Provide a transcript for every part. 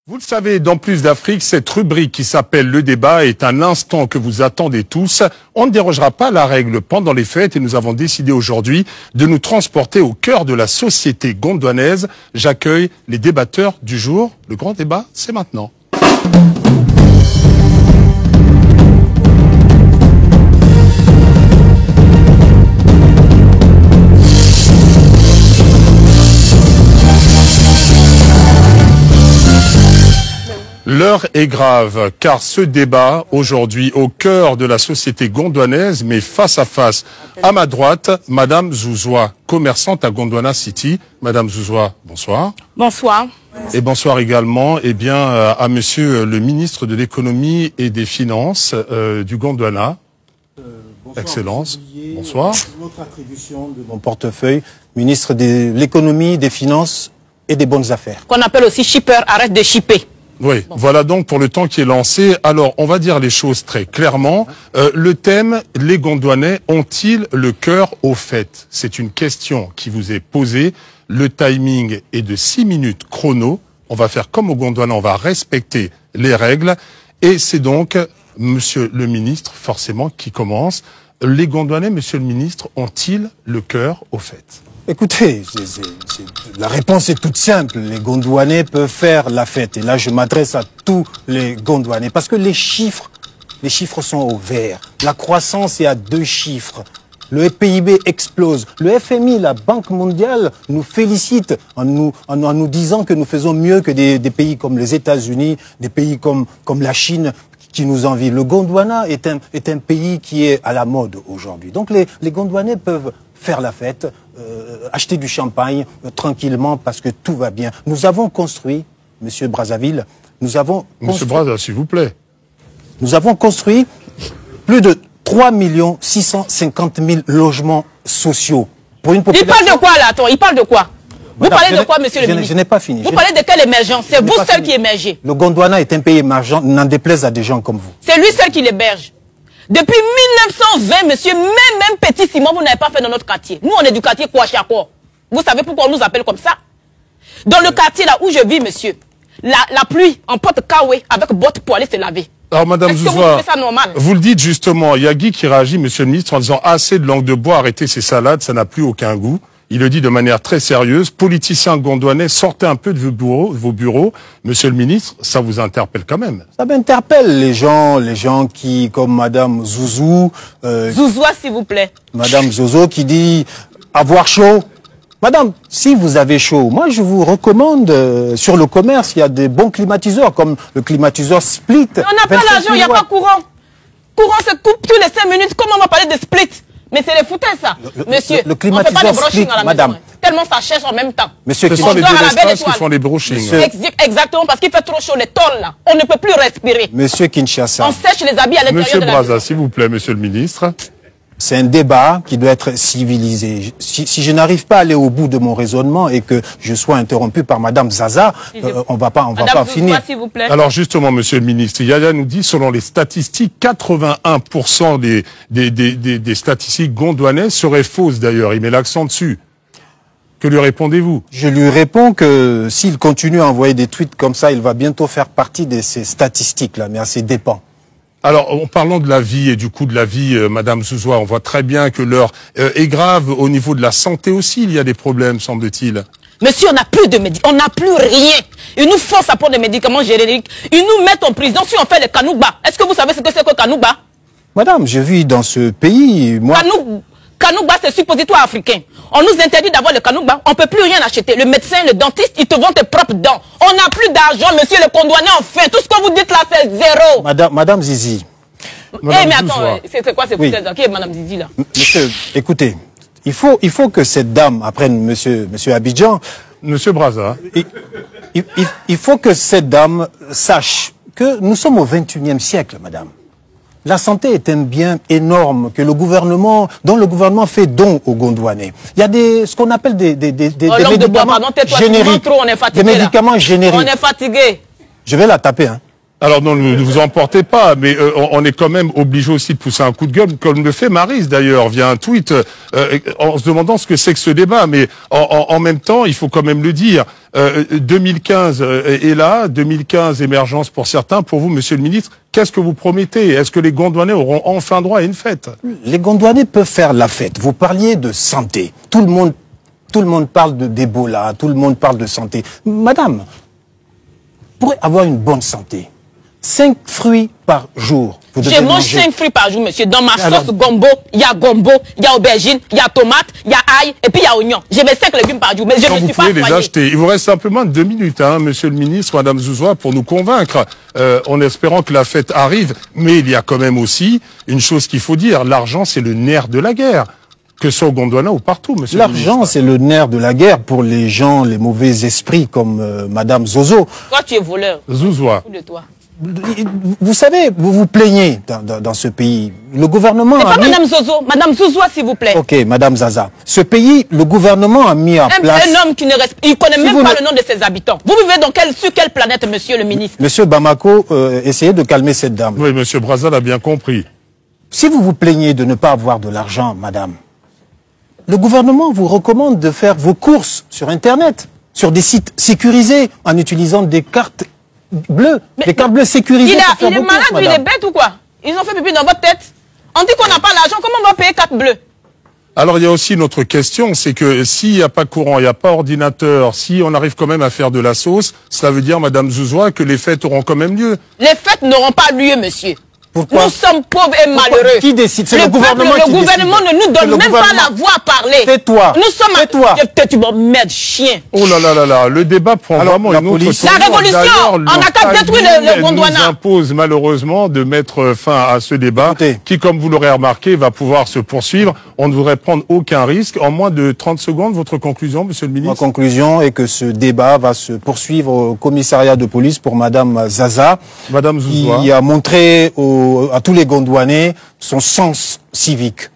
Vous le savez, dans Plus d'Afrique, cette rubrique qui s'appelle Le Débat est un instant que vous attendez tous. On ne dérogera pas à la règle pendant les fêtes et nous avons décidé aujourd'hui de nous transporter au cœur de la société gondwanaise. J'accueille les débatteurs du jour. Le grand débat, c'est maintenant. L'heure est grave, car ce débat, aujourd'hui, au cœur de la société gondwanaise, mais face à face. À ma droite, Madame Zouzoua, commerçante à Gondwana City. Madame Zouzoua, bonsoir. Bonsoir. Et bonsoir également, à Monsieur le ministre de l'économie et des finances du Gondwana. Bonsoir, Excellence. Bonsoir. Notre attribution de mon portefeuille, ministre de l'économie, des finances et des bonnes affaires. Qu'on appelle aussi shipper, arrête de shipper. Oui, bon. Voilà donc pour le temps qui est lancé. Alors, on va dire les choses très clairement. Le thème, les Gondwanais ont-ils le cœur au fait? C'est une question qui vous est posée. Le timing est de 6 minutes chrono. On va faire comme au Gondwana, on va respecter les règles. Et c'est donc Monsieur le ministre, forcément, qui commence. Les Gondwanais, Monsieur le ministre, ont-ils le cœur au fait? Écoutez, la réponse est toute simple. Les Gondwanais peuvent faire la fête. Et là, je m'adresse à tous les Gondwanais. Parce que les chiffres sont au vert. La croissance est à 2 chiffres. Le PIB explose. Le FMI, la Banque mondiale, nous félicite en nous disant que nous faisons mieux que des pays comme les États-Unis, des pays comme la Chine qui nous envient. Le Gondwana est un pays qui est à la mode aujourd'hui. Donc les Gondwanais peuvent faire la fête, acheter du champagne tranquillement parce que tout va bien. Nous avons construit, Monsieur Brazzaville, Monsieur Brazza, s'il vous plaît. Nous avons construit plus de 3 650 000 logements sociaux. Pour une population... Il parle de quoi là, attends, il parle de quoi? Vous parlez de quoi, monsieur le ministre? Je n'ai pas fini. Vous parlez de quelle émergence? C'est vous seul qui émergez. Le Gondwana est un pays émergent, n'en déplaise à des gens comme vous. C'est lui seul qui l'héberge. Depuis 1920, monsieur, même Petit Simon, vous n'avez pas fait dans notre quartier. Nous, on est du quartier Kouachako. Vous savez pourquoi on nous appelle comme ça? Dans le quartier là où je vis, monsieur, la pluie emporte Kawé avec bottes pour aller se laver. Alors, Madame Zouzoua, vous le dites justement, il y a Guy qui réagit, Monsieur le ministre, en disant assez de langue de bois, arrêtez ces salades, ça n'a plus aucun goût. Il le dit de manière très sérieuse. Politiciens gondwanais, sortez un peu de vos bureaux. Monsieur le ministre, ça vous interpelle quand même. Ça m'interpelle, les gens qui, comme Madame Zouzou... Zouzoua, s'il vous plaît. Madame Zozo qui dit avoir chaud. Madame, si vous avez chaud, moi je vous recommande, sur le commerce, il y a des bons climatiseurs, comme le climatiseur Split. Mais on n'a pas l'argent, il n'y a pas courant. Courant se coupe tous les 5 minutes. Comment on va parler de Split? Mais c'est les foutains, ça. Monsieur, le climatiseur on fait pas de brushing Split, à la madame. Maison, hein. Tellement ça cherche en même temps. Monsieur, ce sont les délestages qui font les brushing. Exactement, parce qu'il fait trop chaud, les tôles, là. On ne peut plus respirer. Monsieur Kinshasa. On sèche les habits à l'intérieur Monsieur de la Brazza, s'il vous plaît, Monsieur le ministre. C'est un débat qui doit être civilisé. Si je n'arrive pas à aller au bout de mon raisonnement et que je sois interrompu par Madame Zaza, on va pas finir. Vous plaît. Alors justement, Monsieur le ministre, Yaya nous dit, selon les statistiques, 81% des statistiques gondwanaises seraient fausses d'ailleurs. Il met l'accent dessus. Que lui répondez-vous? Je lui réponds que s'il continue à envoyer des tweets comme ça, il va bientôt faire partie de ces statistiques-là, mais à ses dépens. Alors, en parlant de la vie et du coût de la vie, Madame Zouzoua, on voit très bien que l'heure est grave. Au niveau de la santé aussi, il y a des problèmes, semble-t-il. Monsieur, on n'a plus de médicaments, on n'a plus rien. Ils nous forcent à prendre des médicaments génériques. Ils nous mettent en prison si on fait le kanouba. Est-ce que vous savez ce que c'est que kanouba? Madame, je vis dans ce pays, moi... Kanouba, c'est suppositoire africain. On nous interdit d'avoir le kanouba, on ne peut plus rien acheter. Le médecin, le dentiste, ils te vendent tes propres dents. On n'a plus d'argent, monsieur le Gondwanais, enfin. Tout ce que vous dites là, c'est zéro. Madame Zizi. Mais attends, c'est quoi ces foutaises-là? Qui est Madame Zizi là? Monsieur, écoutez, il faut que cette dame apprenne, monsieur Abidjan. Monsieur Brazza. Il faut que cette dame sache que nous sommes au 21e siècle, madame. La santé est un bien énorme que dont le gouvernement fait don aux Gondwanais. Il y a ce qu'on appelle des médicaments génériques. On est fatigué, des médicaments génériques. On est fatigué. Je vais la taper, hein. Alors non, ne vous emportez pas, mais on est quand même obligé aussi de pousser un coup de gueule, comme le fait Maryse d'ailleurs, via un tweet, en se demandant ce que c'est que ce débat. Mais en même temps, il faut quand même le dire, 2015 est là, 2015 émergence pour certains. Pour vous, monsieur le ministre, qu'est-ce que vous promettez? Est-ce que les Gondwanais auront enfin droit à une fête? Les Gondwanais peuvent faire la fête. Vous parliez de santé. Tout le monde parle d'Ebola, tout le monde parle de santé. Madame, pour avoir une bonne santé, 5 fruits par jour. Je mange 5 fruits par jour, monsieur. Dans ma sauce gombo, il y a aubergine, il y a tomate, il y a ail, et puis il y a oignon. Je mets 5 légumes par jour, mais je ne suis pas foyer. Vous pouvez les acheter. Il vous reste simplement 2 minutes, hein, monsieur le ministre, madame Zouzoua, pour nous convaincre, en espérant que la fête arrive. Mais il y a quand même aussi une chose qu'il faut dire. L'argent, c'est le nerf de la guerre. Que ce soit au Gondwana ou partout, monsieur le ministre. L'argent, c'est le nerf de la guerre pour les gens, les mauvais esprits comme madame Zozo. Toi, tu es voleur. Zouzoua. De toi. Vous savez, vous vous plaignez dans ce pays. Le gouvernement a mis... Madame Zozo, Madame Zouzoua, s'il vous plaît. Ok, Madame Zaza. Ce pays, le gouvernement a mis en place... Un homme qui ne respecte... Il ne connaît même pas le nom de ses habitants. Vous vivez sur quelle planète, monsieur le ministre? Monsieur Bamako, essayez de calmer cette dame. Oui, monsieur Brazza l'a bien compris. Si vous vous plaignez de ne pas avoir de l'argent, madame, le gouvernement vous recommande de faire vos courses sur Internet, sur des sites sécurisés, en utilisant des cartes bleues, des cartes bleues sécurisées. Il est malade ou il est bête ou quoi? Ils ont fait pipi dans votre tête. On dit qu'on n'a pas l'argent, comment on va payer cartes bleues? Alors il y a aussi une autre question, c'est que s'il n'y a pas courant, il n'y a pas ordinateur, si on arrive quand même à faire de la sauce, cela veut dire, madame Zouzoua, que les fêtes auront quand même lieu. Les fêtes n'auront pas lieu, monsieur. Pourquoi? Nous sommes pauvres et malheureux. Qui décide? C'est le gouvernement qui décide. Le gouvernement ne nous donne même pas la voix à parler. Tais-toi. Nous sommes Tais-toi. Tu m'emmerdes, chien. Oh là là là là, le débat prend vraiment une autre tournure. La révolution, on n'a qu'à détruire le Gondwana. Nous impose malheureusement de mettre fin à ce débat qui, comme vous l'aurez remarqué, va pouvoir se poursuivre. On ne voudrait prendre aucun risque. En moins de 30 secondes, votre conclusion, monsieur le ministre? Ma conclusion est que ce débat va se poursuivre au commissariat de police pour madame Zaza. Madame Zouzoua. Qui a montré à tous les Gondwanais son sens civique.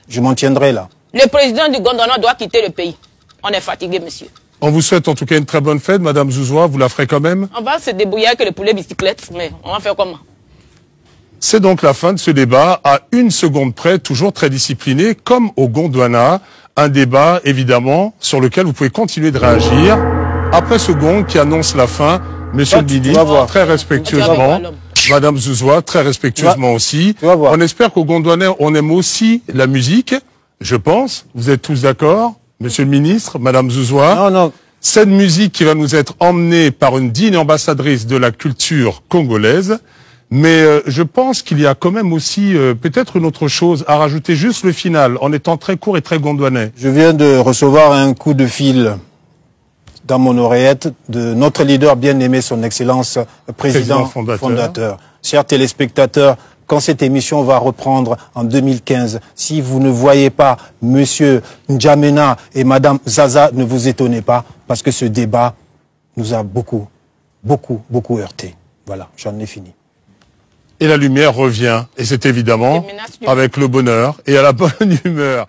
Je m'en tiendrai là. Le président du Gondwana doit quitter le pays. On est fatigué, monsieur. On vous souhaite en tout cas une très bonne fête, madame Zouzoua. Vous la ferez quand même? On va se débrouiller avec le poulet bicyclette, mais on va faire comment? C'est donc la fin de ce débat, à 1 seconde près, toujours très discipliné, comme au Gondwana. Un débat, évidemment, sur lequel vous pouvez continuer de réagir. Après ce gong qui annonce la fin, monsieur le ministre, très respectueusement, madame Zouzoua, très respectueusement aussi. On espère qu'au Gondwanais, on aime aussi la musique, je pense. Vous êtes tous d'accord, monsieur le ministre, madame Zouzoua? Non, non. Cette musique qui va nous être emmenée par une digne ambassadrice de la culture congolaise. Mais je pense qu'il y a quand même aussi peut-être une autre chose à rajouter, juste le final, en étant très court et très gondwanais. Je viens de recevoir un coup de fil dans mon oreillette de notre leader bien-aimé, son Excellence, président fondateur. Chers téléspectateurs, quand cette émission va reprendre en 2015, si vous ne voyez pas Monsieur N'Djamena et Madame Zaza, ne vous étonnez pas, parce que ce débat nous a beaucoup heurté. Voilà, j'en ai fini. Et la lumière revient, et c'est évidemment avec le bonheur et à la bonne humeur.